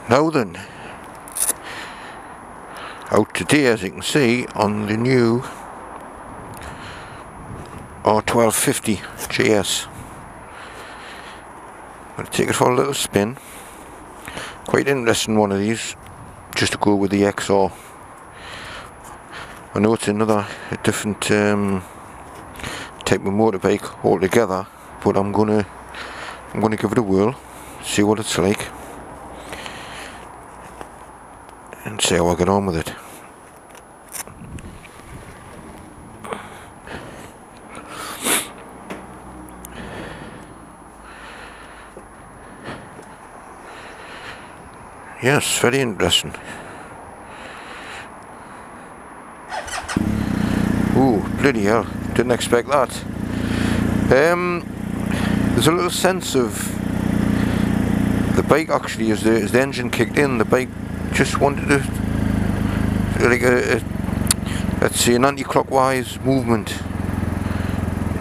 Now then, out today as you can see on the new R1250 JS. I'm going to take it for a little spin. Quite interesting one of these, just to go with the XR. I know it's another different type of motorbike altogether, but I'm gonna give it a whirl, see what it's like, and see how I get on with it. Yes, very interesting. Ooh, bloody hell, didn't expect that. There's a little sense of the bike actually, as the engine kicked in, the bike just wanted to, like let's say, an anti-clockwise movement.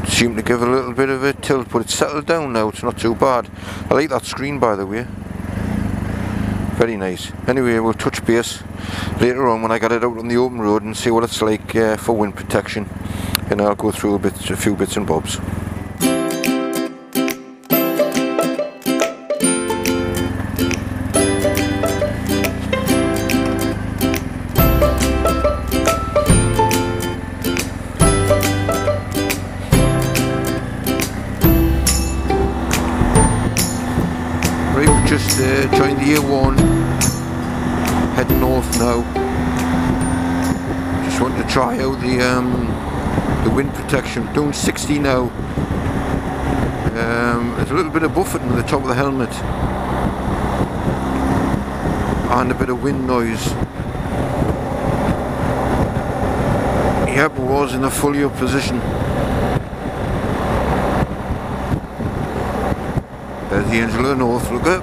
It seemed to give a little bit of a tilt, but it's settled down now, it's not too bad. I like that screen, by the way. Very nice. Anyway, we'll touch base later on when I get it out on the open road and see what it's like for wind protection, and I'll go through a few bits and bobs. Right, we've just joined the A1, heading north now. Just wanted to try out the wind protection. Doing 60 now. There's a little bit of buffeting at the top of the helmet and a bit of wind noise. Yep, I was in a fully up position. There's the Angel of the North, look up.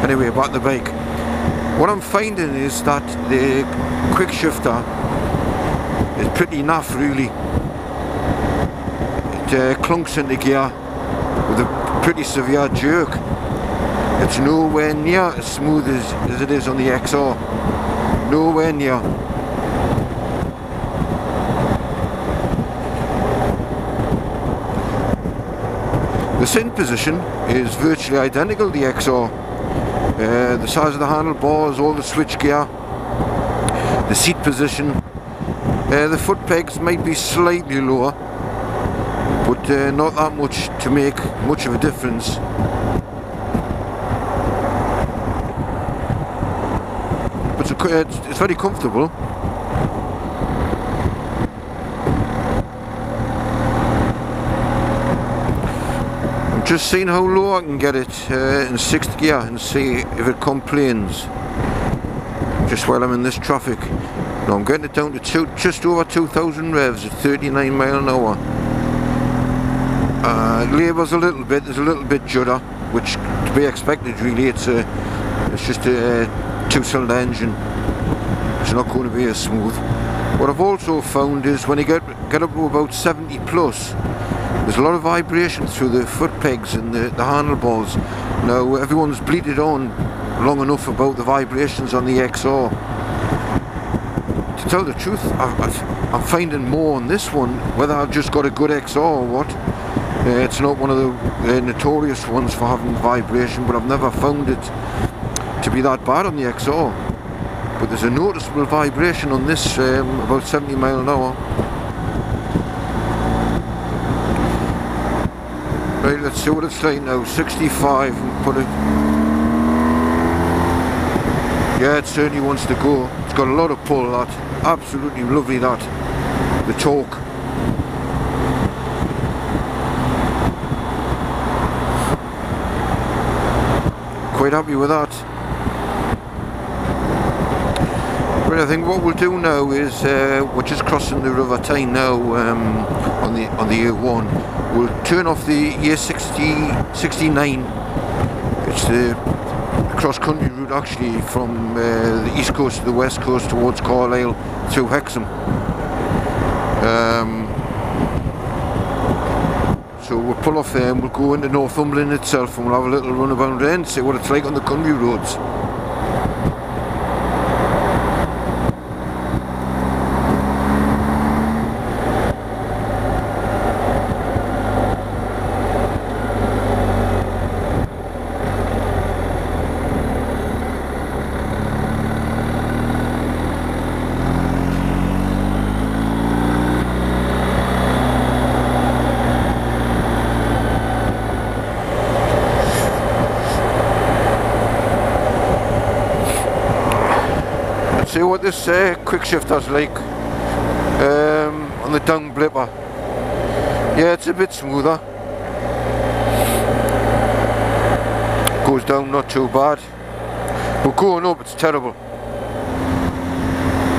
Anyway, about the bike. What I'm finding is that the quick shifter is pretty naff really. It clunks into gear with a pretty severe jerk. It's nowhere near as smooth as it is on the XR. Nowhere near. The sitting position is virtually identical to the XR. The size of the handlebars, all the switch gear, the seat position. The foot pegs might be slightly lower, but not that much to make much of a difference. But it's very comfortable. Just seeing how low I can get it in 6th gear and see if it complains. Just while I'm in this traffic. Now I'm getting it down to just over 2,000 revs at 39 miles an hour. It labours a little bit, there's a little bit judder, which to be expected really. It's just a 2-cylinder engine. It's not going to be as smooth. What I've also found is when you get up to about 70 plus, there's a lot of vibration through the foot pegs and the handlebars. Now everyone's bleated on long enough about the vibrations on the XR. To tell the truth, I'm finding more on this one, whether I've just got a good XR or what. It's not one of the notorious ones for having vibration, but I've never found it to be that bad on the XR. But there's a noticeable vibration on this, about 70 miles an hour. Right, let's see what it's like now. 65 and put it. Yeah, it certainly wants to go. It's got a lot of pull, that. Absolutely lovely, that. The torque. Quite happy with that. Right, I think what we'll do now is we're just crossing the River Tyne now on the A1. We'll turn off the A69. It's the cross-country route actually from the east coast to the west coast towards Carlisle through Hexham. so we'll pull off there and we'll go into Northumberland itself and we'll have a little run around there and see what it's like on the country roads. See what this quick shifter's like on the down blipper. Yeah, it's a bit smoother. Goes down not too bad, but going up it's terrible.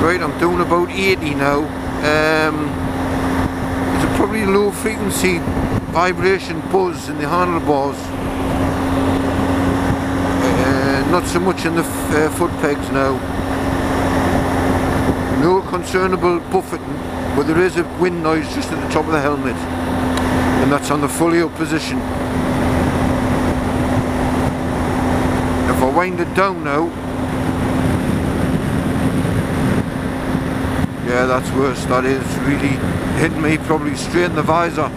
Right, I'm doing about 80 now. There's a probably low frequency vibration buzz in the handlebars. Not so much in the foot pegs now. No concernable buffeting, but there is a wind noise just at the top of the helmet, and that's on the fully up position. If I wind it down now, yeah, that's worse. That is really hitting me probably straight in the visor,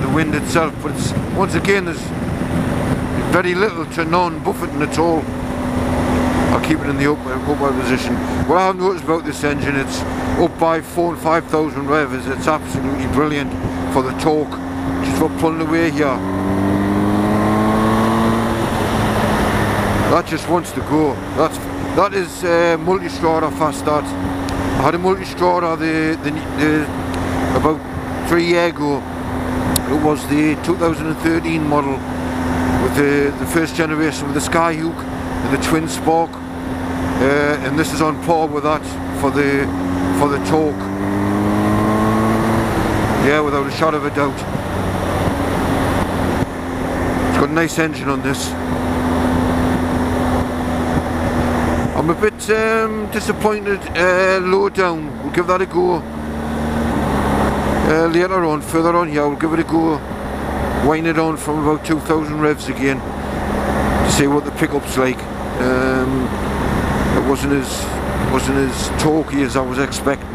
the wind itself, but it's, once again, there's very little to none buffeting at all. I'll keep it in the upward position. What I have noticed about this engine, it's up by 4,000 and 5,000 revs. It's absolutely brilliant for the torque, just for pulling away here. That just wants to go. That is multi-strata fast start. I had a multi-strata about 3 years ago. It was the 2013 model with the first generation with the Skyhook and the twin spark, and this is on par with that for the torque. Yeah, without a shadow of a doubt. It's got a nice engine on this. I'm a bit disappointed low down. We'll give that a go later on, further on here. We'll give it a go, wind it on from about 2,000 revs again to see what the pickup's like. It wasn't as torquey as I was expecting.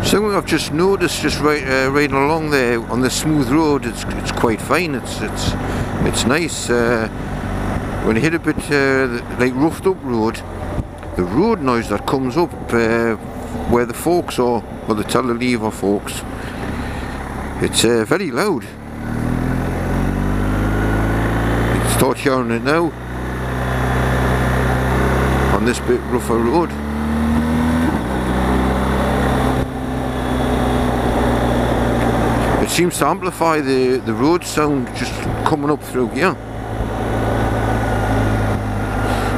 Something I've just noticed, just riding along there on the smooth road, it's quite fine. It's nice. When you hit a bit like roughed up road, the road noise that comes up where the forks are, or the telelever forks, it's very loud. You can start hearing it now on this bit rougher road. It seems to amplify the road sound just coming up through here.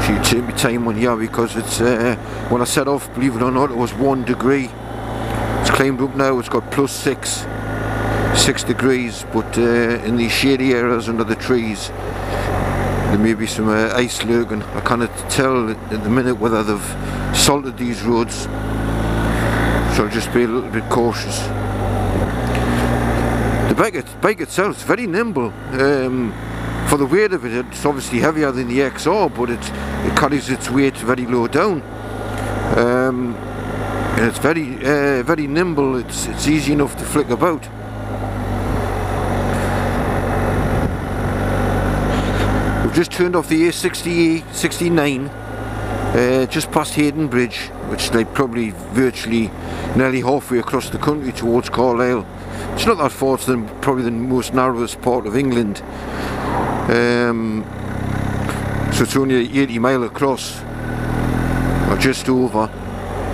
So you take my time on here because it's when I set off, believe it or not, it was 1 degree. It's climbed up now, it's got plus 6 degrees, but in these shady areas under the trees there may be some ice lurking. I cannot tell at the minute whether they've salted these roads, so I'll just be a little bit cautious. The bike itself is very nimble. For the weight of it, it's obviously heavier than the XR, but it carries its weight very low down, and it's very nimble. It's easy enough to flick about. We've just turned off the A69 just past Hayden Bridge, which is like probably virtually nearly halfway across the country towards Carlisle. It's not that far, it's probably the most narrowest part of England. So it's only 80 mile across, or just over.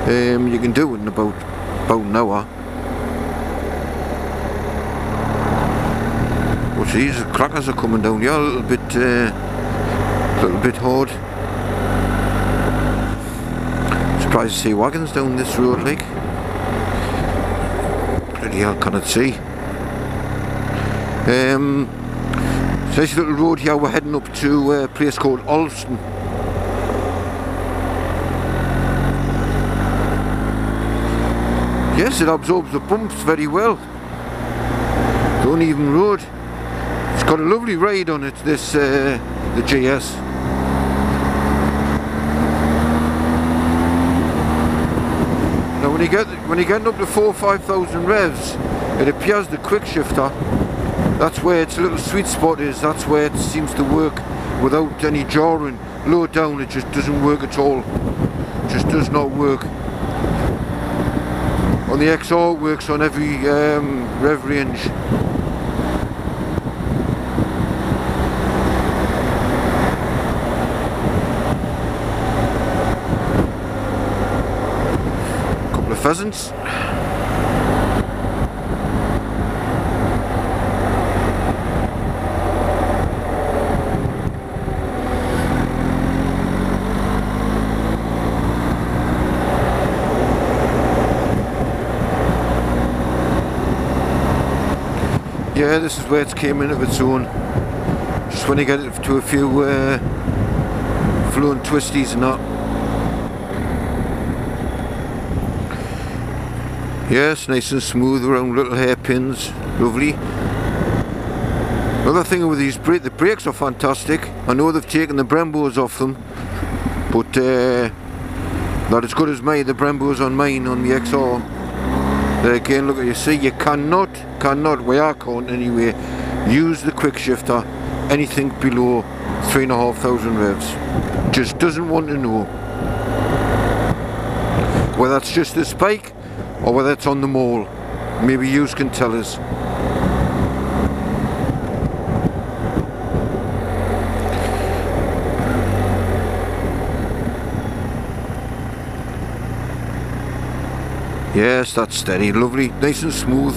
You can do it in about an hour. Well, these crackers are coming down here a little bit hard. Surprised to see wagons down this road, like. Bloody hell, cannot see. Nice little road here. We're heading up to a place called Alston. Yes, it absorbs the bumps very well. uneven road. It's got a lovely ride on it, this the GS. Now when you get up to 4,000 or 5,000 revs, it appears the quick shifter, that's where its little sweet spot is. That's where it seems to work without any jarring. Low down it just doesn't work at all. It just does not work. On the XR it works on every rev range. Couple of pheasants. Yeah, this is where it's came in of its own. Just when you get it to a few flowing twisties and that. Yes, nice and smooth around little hairpins. Lovely. Another thing with these the brakes are fantastic. I know they've taken the Brembos off them, but not as good as the Brembos on mine on the XR. Again, look at you see, you cannot, where I can't anyway, use the quick shifter anything below 3,500 revs. Just doesn't want to know. Whether it's just the spike or whether it's on the maul. Maybe you can tell us. Yes, that's steady, lovely, nice and smooth.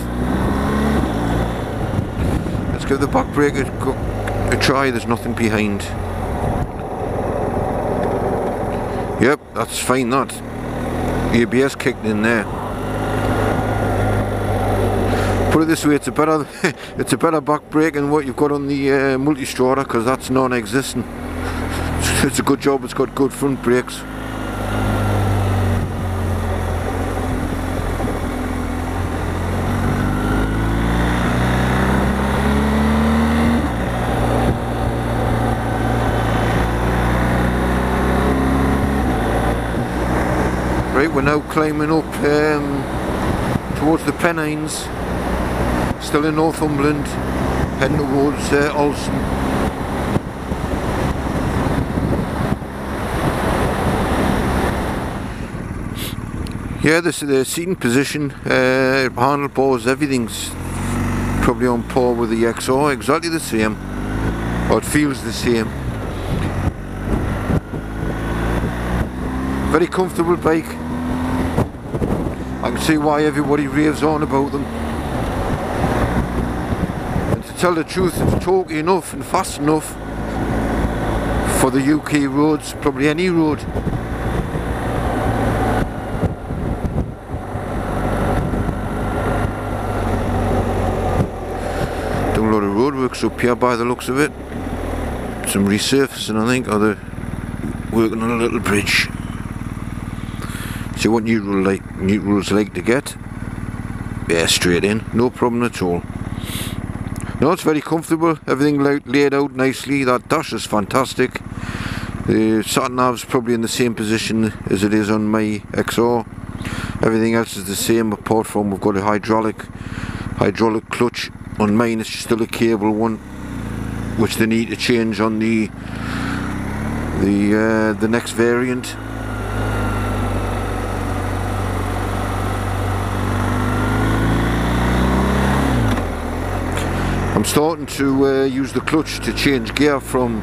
Let's give the back brake a try, there's nothing behind. Yep, that's fine that. ABS kicked in there. Put it this way, it's a better it's a better back brake than what you've got on the multi-strata, because that's non-existent. It's a good job it's got good front brakes. Right, we're now climbing up towards the Pennines, still in Northumberland, heading towards Alston. Yeah, this is the seating position, handlebars, everything's probably on par with the XR, exactly the same, or it feels the same. Very comfortable bike. I can see why everybody raves on about them. And to tell the truth, it's torquey enough and fast enough for the UK roads, probably any road. Doing a lot of roadworks up here by the looks of it. Some resurfacing, I think, or they're working on a little bridge. See what neutral's like to get. Yeah, straight in, no problem at all. No, it's very comfortable, everything laid out nicely. That dash is fantastic. The sat-nav's probably in the same position as it is on my XR. Everything else is the same, apart from we've got a hydraulic clutch. On mine it's still a cable one, which they need to change on the next variant. I'm starting to use the clutch to change gear from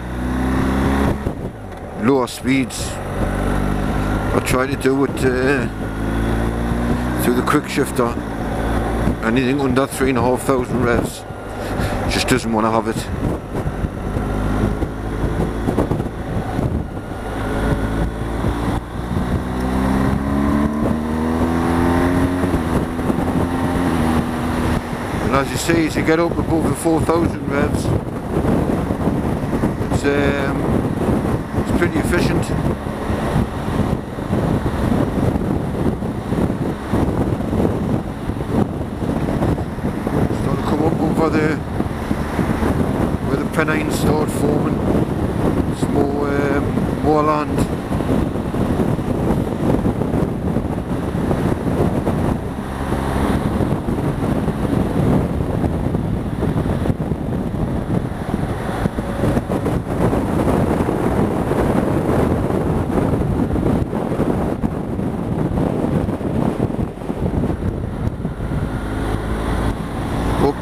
lower speeds. I try to do it through the quick shifter. Anything under 3,500 revs just doesn't want to have it. And as you see, as you get up above the 4,000 revs, it's pretty efficient. over there where the Pennines start forming. It's more land.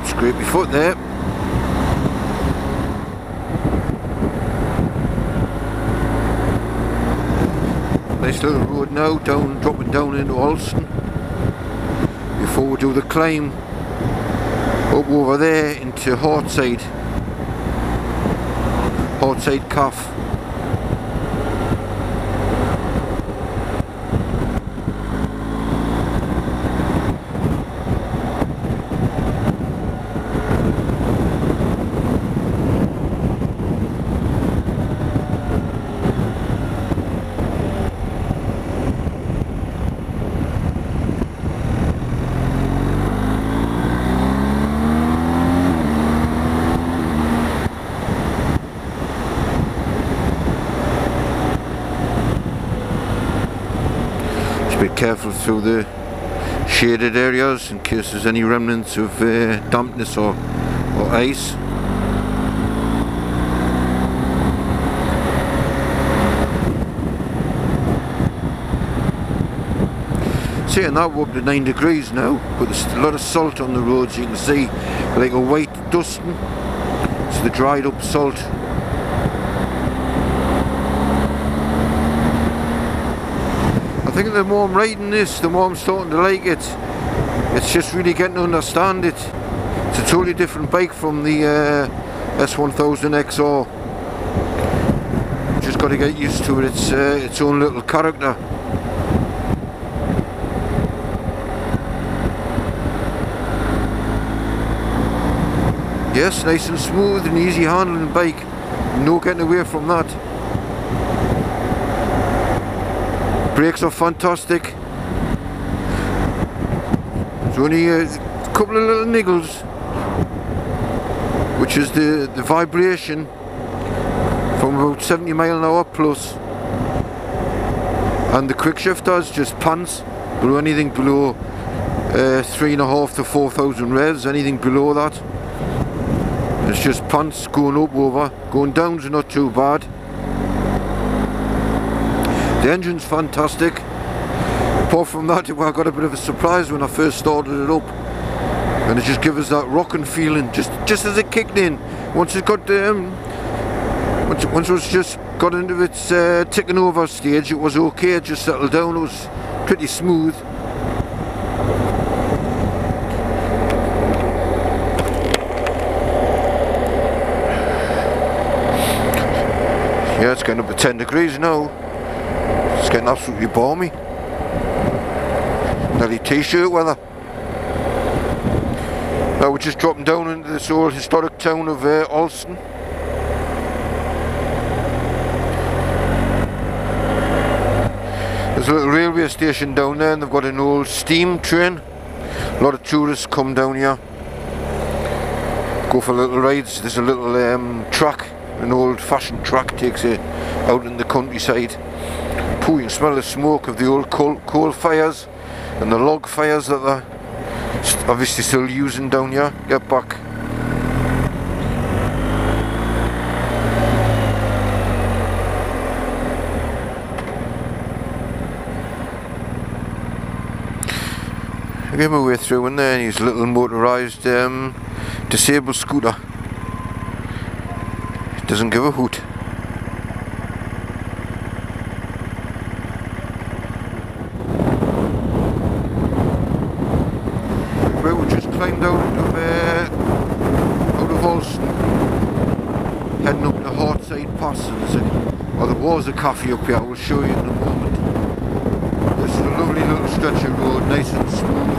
Scrape my foot there. Nice little road now, dropping down into Alston before we do the climb up over there into Hartside Calf. Be careful through the shaded areas in case there's any remnants of dampness or ice. Saying that, we're up to 9 degrees now, but there's a lot of salt on the roads. You can see like a white dusting. It's the dried up salt. I think the more I'm riding this, the more I'm starting to like it. It's just really getting to understand it. It's a totally different bike from the S1000 XR. Just got to get used to it. It's its own little character. Yes, nice and smooth and easy handling bike. No getting away from that. Brakes are fantastic. There's only a couple of little niggles, which is the vibration from about 70 mile an hour plus, and the quick shifters just pants below anything below 3.5 to 4,000 revs. Anything below that, it's just pants going up over. Going down's not too bad. The engine's fantastic. Apart from that, I got a bit of a surprise when I first started it up, and it just gave us that rocking feeling just as it kicked in. Once it got once it was just got into its ticking over stage, it was okay. It just settled down. It was pretty smooth. Yeah, it's getting up to 10 degrees now. It's getting absolutely balmy. Nearly t-shirt weather. Now we're just dropping down into this old historic town of Alston. There's a little railway station down there, and they've got an old steam train. A lot of tourists come down here, go for little rides. There's a little track, an old-fashioned track, takes you out in the countryside. Pooh, you can smell the smoke of the old coal fires and the log fires that they're obviously still using down here. Get back. I get my way through in there, and he's a little motorised disabled scooter. Doesn't give a hoot. Well, we just climbed out of Alston, heading up the Hartside Pass, or there was a cafe up here. I will show you in a moment. This is a lovely little stretch of road, nice and smooth.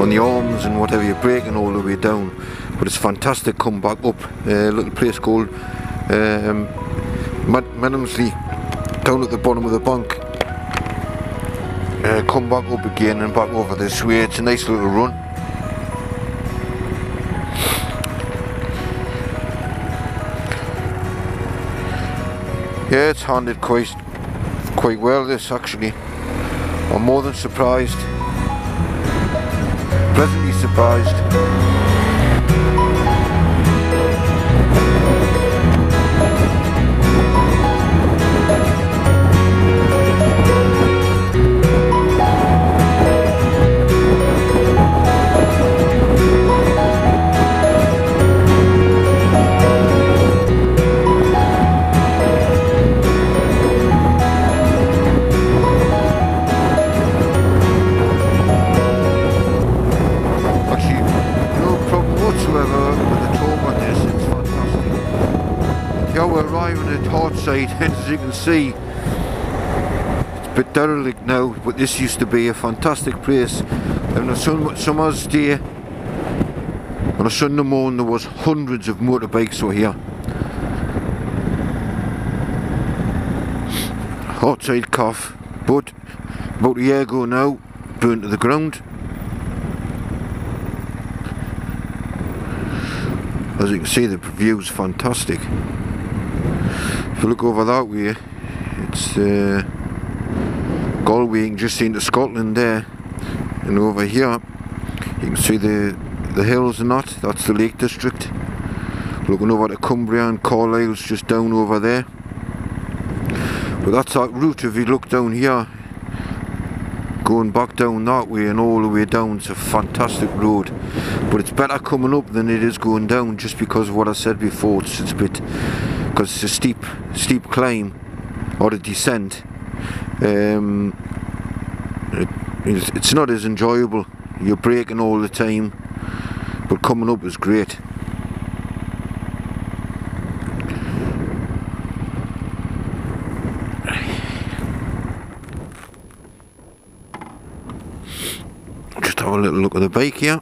on the arms and whatever, you're braking all the way down. But it's fantastic. Come back up, a little place called Menhamsley, down at the bottom of the bank. Come back up again and back over this way. It's a nice little run. Yeah, it's handled quite well, this, actually. I'm more than surprised. Pleasantly surprised. As you can see, it's a bit derelict now, but this used to be a fantastic place. And on a summer's day, on a Sunday morning, there was hundreds of motorbikes over here. Outside calf, but about a year ago now, burnt to the ground. As you can see, the view's fantastic. If you look over that way, it's Galway, just into Scotland there, and over here you can see the hills and that's the Lake District. Looking over to Cumbria and Carlisle's just down over there. But that's that route. If you look down here, going back down that way and all the way down, it's a fantastic road. But it's better coming up than it is going down, just because of what I said before. It's a bit, because it's a steep climb or a descent. It's not as enjoyable. You're braking all the time, but coming up is great. Just have a little look at the bike here.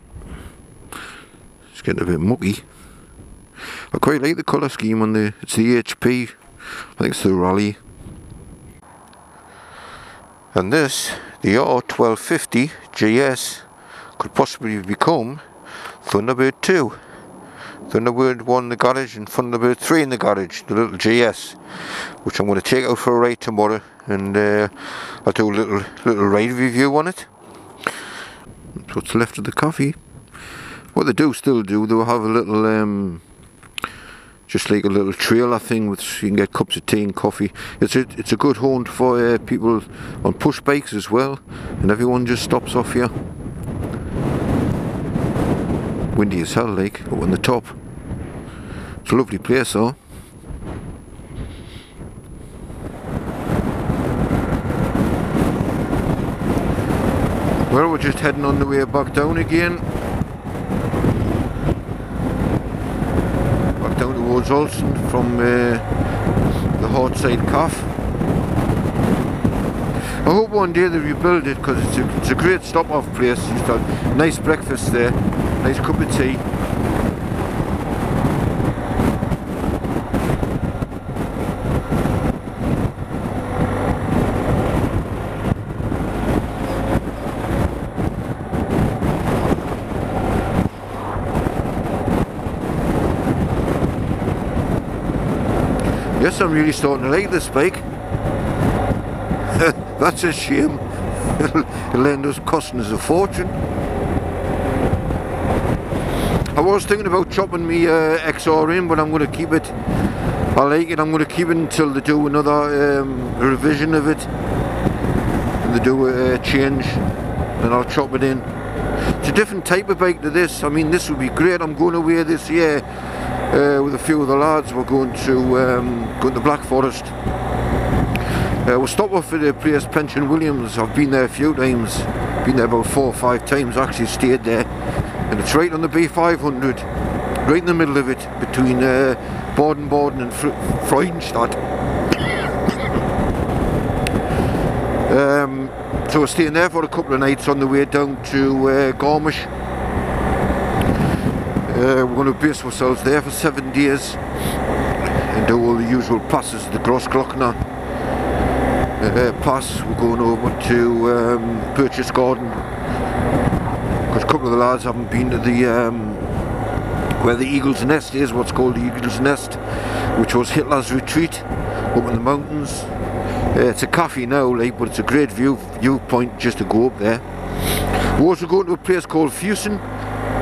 It's getting a bit mucky. I quite like the colour scheme on it's the HP, I think it's the Rally. And this, the R1250 GS, could possibly become Thunderbird 2. Thunderbird 1 in the garage and Thunderbird 3 in the garage, the little GS, which I'm going to take out for a ride tomorrow, and I'll do a little ride review on it. That's what's left of the coffee. What they still do, they'll have a little just like a little trailer thing which you can get cups of tea and coffee. It's a good haunt for people on push bikes as well, and everyone just stops off here. Windy as hell, like, up on the top. It's a lovely place though. Well, we're just heading on the way back down again. Back down towards Olsen from the Hartside Calf. I hope one day they rebuild it, because it's a great stop-off place. You used to have nice breakfast there, nice cup of tea. Yes, I'm really starting to like this bike. That's a shame. It'll end up costing us a fortune. I was thinking about chopping me XR in, but I'm going to keep it. I like it. I'm going to keep it until they do another revision of it. And they do a change, and I'll chop it in. It's a different type of bike to this. I mean, this would be great. I'm going away this year with a few of the lads. We're going to Black Forest. We'll stop off at a place, Pension Williams. I've been there a few times. Been there about 4 or 5 times. Actually stayed there, and it's right on the B500, right in the middle of it, between Baden and Freudenstadt. So we're staying there for a couple of nights on the way down to Garmisch. We're going to base ourselves there for 7 days and do all the usual passes, the Grossglockner pass. We're going over to Purchase Garden because a couple of the lads haven't been to the where the Eagle's Nest is, what's called the Eagle's Nest, which was Hitler's retreat up in the mountains. It's a cafe now, like, but it's a great viewpoint just to go up there. We're also going to a place called Fusen,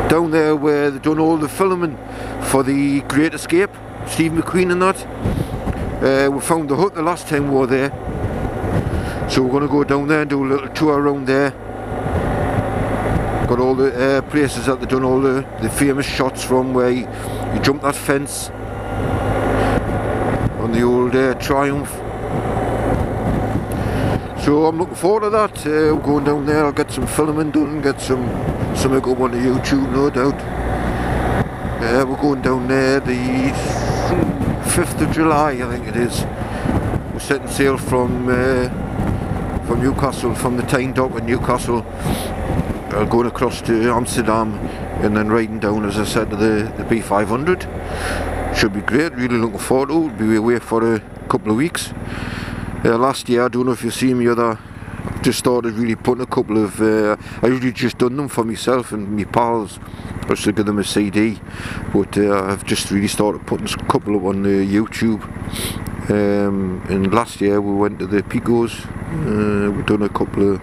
down there where they've done all the filming for the Great Escape, Steve McQueen and that. We found the hut the last time we were there, so we're going to go down there and do a little tour around there. Got all the places that they've done all the famous shots from, where you jump that fence on the old Triumph. So I'm looking forward to that. We're going down there, I'll get some filming done, get something up on the YouTube, no doubt. We're going down there the 5th of July, I think it is. We're setting sail from Newcastle, from the Tyne Dock in Newcastle, going across to Amsterdam and then riding down, as I said, to the B500. Should be great, really looking forward to it. We'll be away for a couple of weeks. Last year, I don't know if you've seen me other, just started really putting a couple of, I usually just done them for myself and my pals, just to give them a CD, but I've just really started putting a couple up on YouTube. And last year we went to the Picos, we've done a couple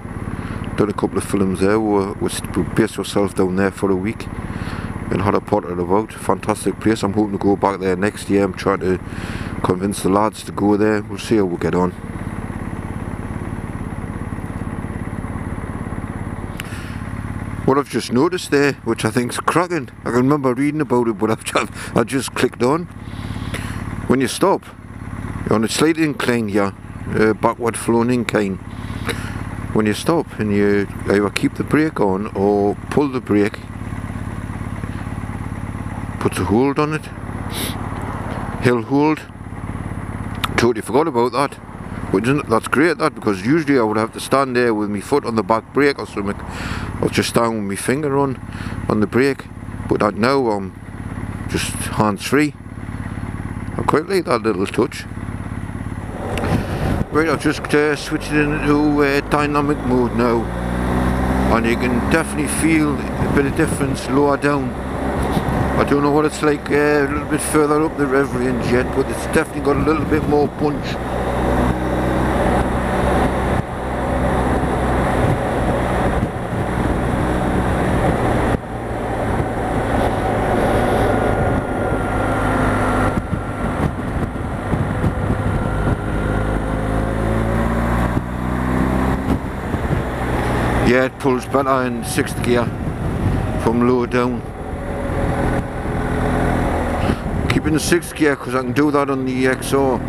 of films there. We based ourselves down there for a week and had a potter about. Fantastic place. I'm hoping to go back there next year. I'm trying to convince the lads to go there. We'll see how we get on. What I've just noticed there, which I think's cracking, I can remember reading about it, but I've just clicked on. When you stop, you're on a slight incline here, backward flowing incline. When you stop and you either keep the brake on or pull the brake, puts a hold on it, hill hold. Totally forgot about that. But that's great, that, because usually I would have to stand there with my foot on the back brake or something, or just stand with my finger on the brake. But now I'm just hands free. I quite like that little touch. Right, I've just switched it into dynamic mode now, and you can definitely feel a bit of difference lower down. I don't know what it's like a little bit further up the rev range yet, but it's definitely got a little bit more punch. Yeah, it pulls better in 6th gear from low down. Keeping the 6th gear because I can do that on the XR.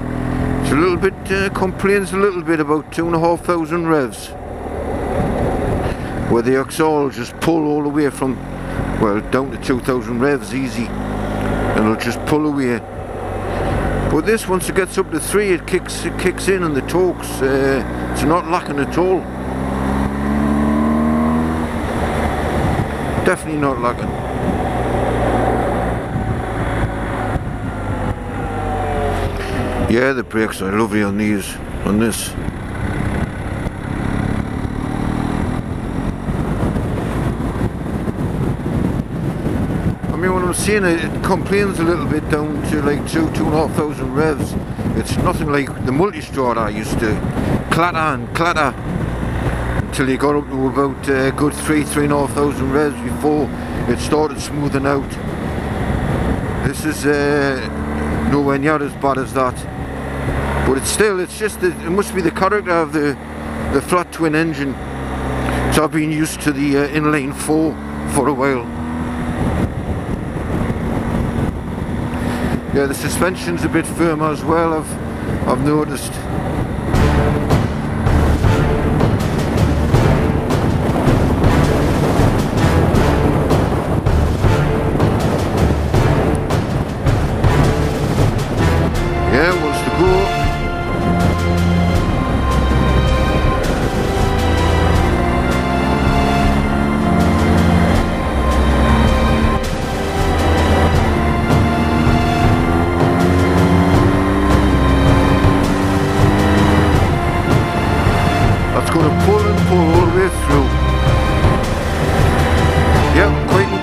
It's a little bit, complains a little bit about 2,500 revs, where the XR will just pull all the way from, well, down to 2,000 revs easy, and it'll just pull away. But this, once it gets up to 3, it kicks in, and the torque's it's not lacking at all. Definitely not lacking. Yeah, the brakes are lovely on these, on this. I mean, when I'm seeing it, it complains a little bit down to like 2,500 revs. It's nothing like the multi-strada I used to clatter and clatter until you got up to about good 3,500 revs before it started smoothing out. This is nowhere near as bad as that, but it's still, it's just that it must be the character of the flat twin engine. So I've been used to the inline 4 for a while. Yeah, the suspension's a bit firmer as well, I've noticed.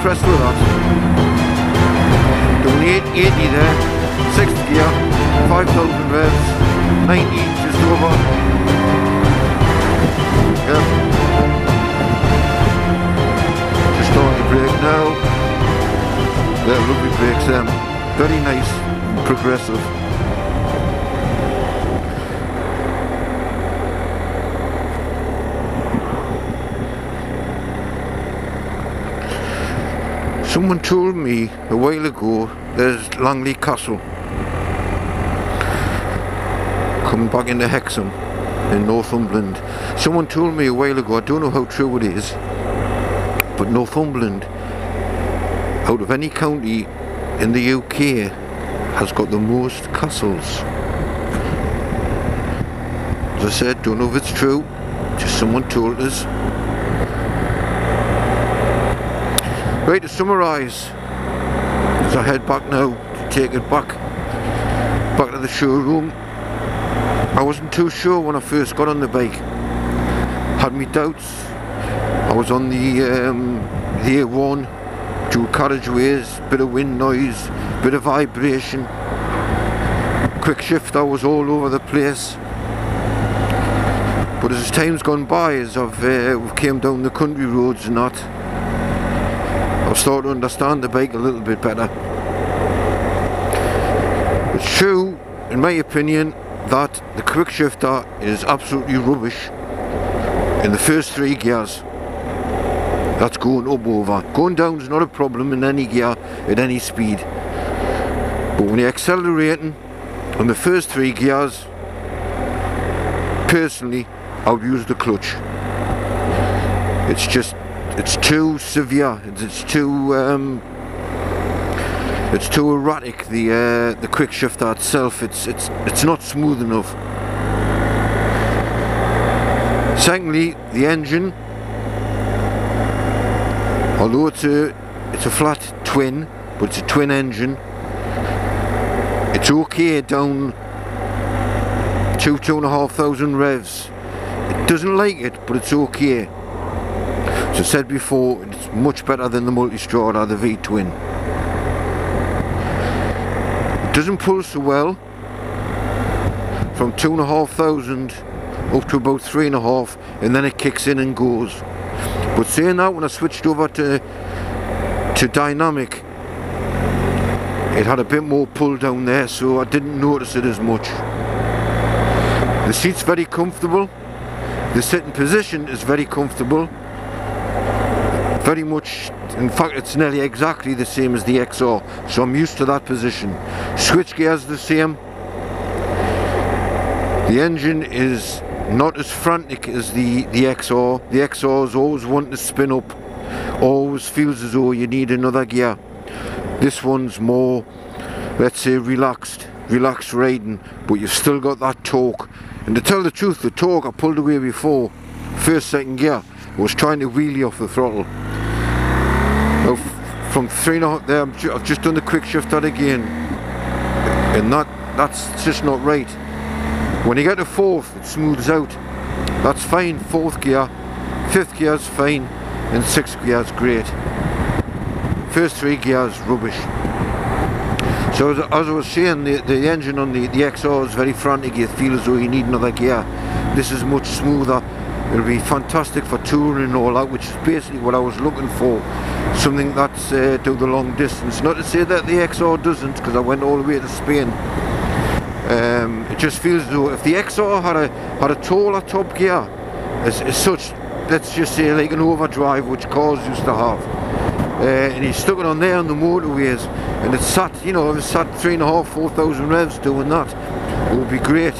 impressed with that. Doing 80 there, 6th gear, 5,000 revs, 90 just over. Yep. Just starting to brake now. Yeah, lovely brakes them. Very nice and progressive. Someone told me a while ago there's Langley Castle coming back into Hexham in Northumberland. Someone told me a while ago, I don't know how true it is, but Northumberland, out of any county in the UK, has got the most castles. As I said, don't know if it's true, just someone told us. Right, to summarise, as I head back now to take it back to the showroom, I wasn't too sure when I first got on the bike. Had me doubts. I was on the A1, dual carriageways, bit of wind noise, bit of vibration, quick shifter was all over the place. But as time's gone by, as we've came down the country roads and that, I've started to understand the bike a little bit better. It's true, in my opinion, that the quick shifter is absolutely rubbish in the first 3 gears. That's going up over. Going down is not a problem in any gear at any speed. But when you're accelerating on the first 3 gears, personally, I would use the clutch. It's too severe. It's too erratic. The quick shifter itself, it's not smooth enough. Secondly, the engine, although it's a flat twin, but it's a twin engine, it's okay down 2,500 revs. It doesn't like it, but it's okay. As I said before, it's much better than the Multistrada, the V-twin. It doesn't pull so well from 2,500 up to about 3.5, and then it kicks in and goes. But saying that, when I switched over to dynamic, it had a bit more pull down there, so I didn't notice it as much. The seat's very comfortable. The sitting position is very comfortable. Very much, in fact, it's nearly exactly the same as the XR, so I'm used to that position. Switch gear's the same. The engine is not as frantic as the XR. The XR is always wanting to spin up, always feels as though you need another gear. This one's more, let's say, relaxed riding, but you've still got that torque. And to tell the truth, the torque I pulled away before, first, second gear, I was trying to wheelie off the throttle. Now from 3.5 there, I've just done the quick shifter again, and that's just not right. When you get to 4th, it smooths out. That's fine. 4th gear, 5th gear's fine, and 6th gear's great. First 3 gears rubbish. So as I was saying, the engine on the XR is very frantic. You feel as though you need another gear. This is much smoother. It'll be fantastic for touring and all that, which is basically what I was looking for. Something that's do the long distance. Not to say that the XR doesn't, because I went all the way to Spain. It just feels as though if the XR had a taller top gear, as such, let's just say like an overdrive, which cars used to have, and he stuck it on there on the motorways, and it sat, you know, it sat 3,500–4,000 revs doing that, it would be great.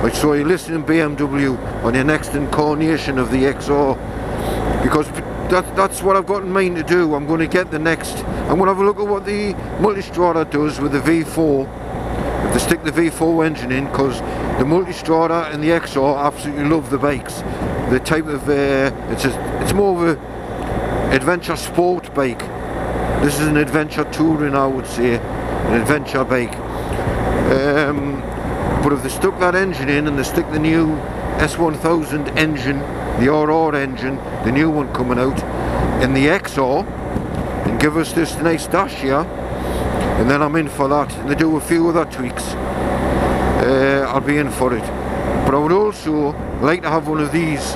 Right, so you're listening BMW on your next incarnation of the XR, because that's what I've got in mind to do. I'm going to get the next, I'm going to have a look at what the Multistrada does with the V4, if they stick the V4 engine in, because the Multistrada and the XR absolutely love the bikes. The type of, it's more of a adventure sport bike. This is an adventure touring, I would say, an adventure bike. But if they stuck that engine in and they stick the new S1000 engine, the RR engine, the new one coming out, in the XR, and give us this nice dash here, and then I'm in for that. And they do a few other tweaks, I'll be in for it. But I would also like to have one of these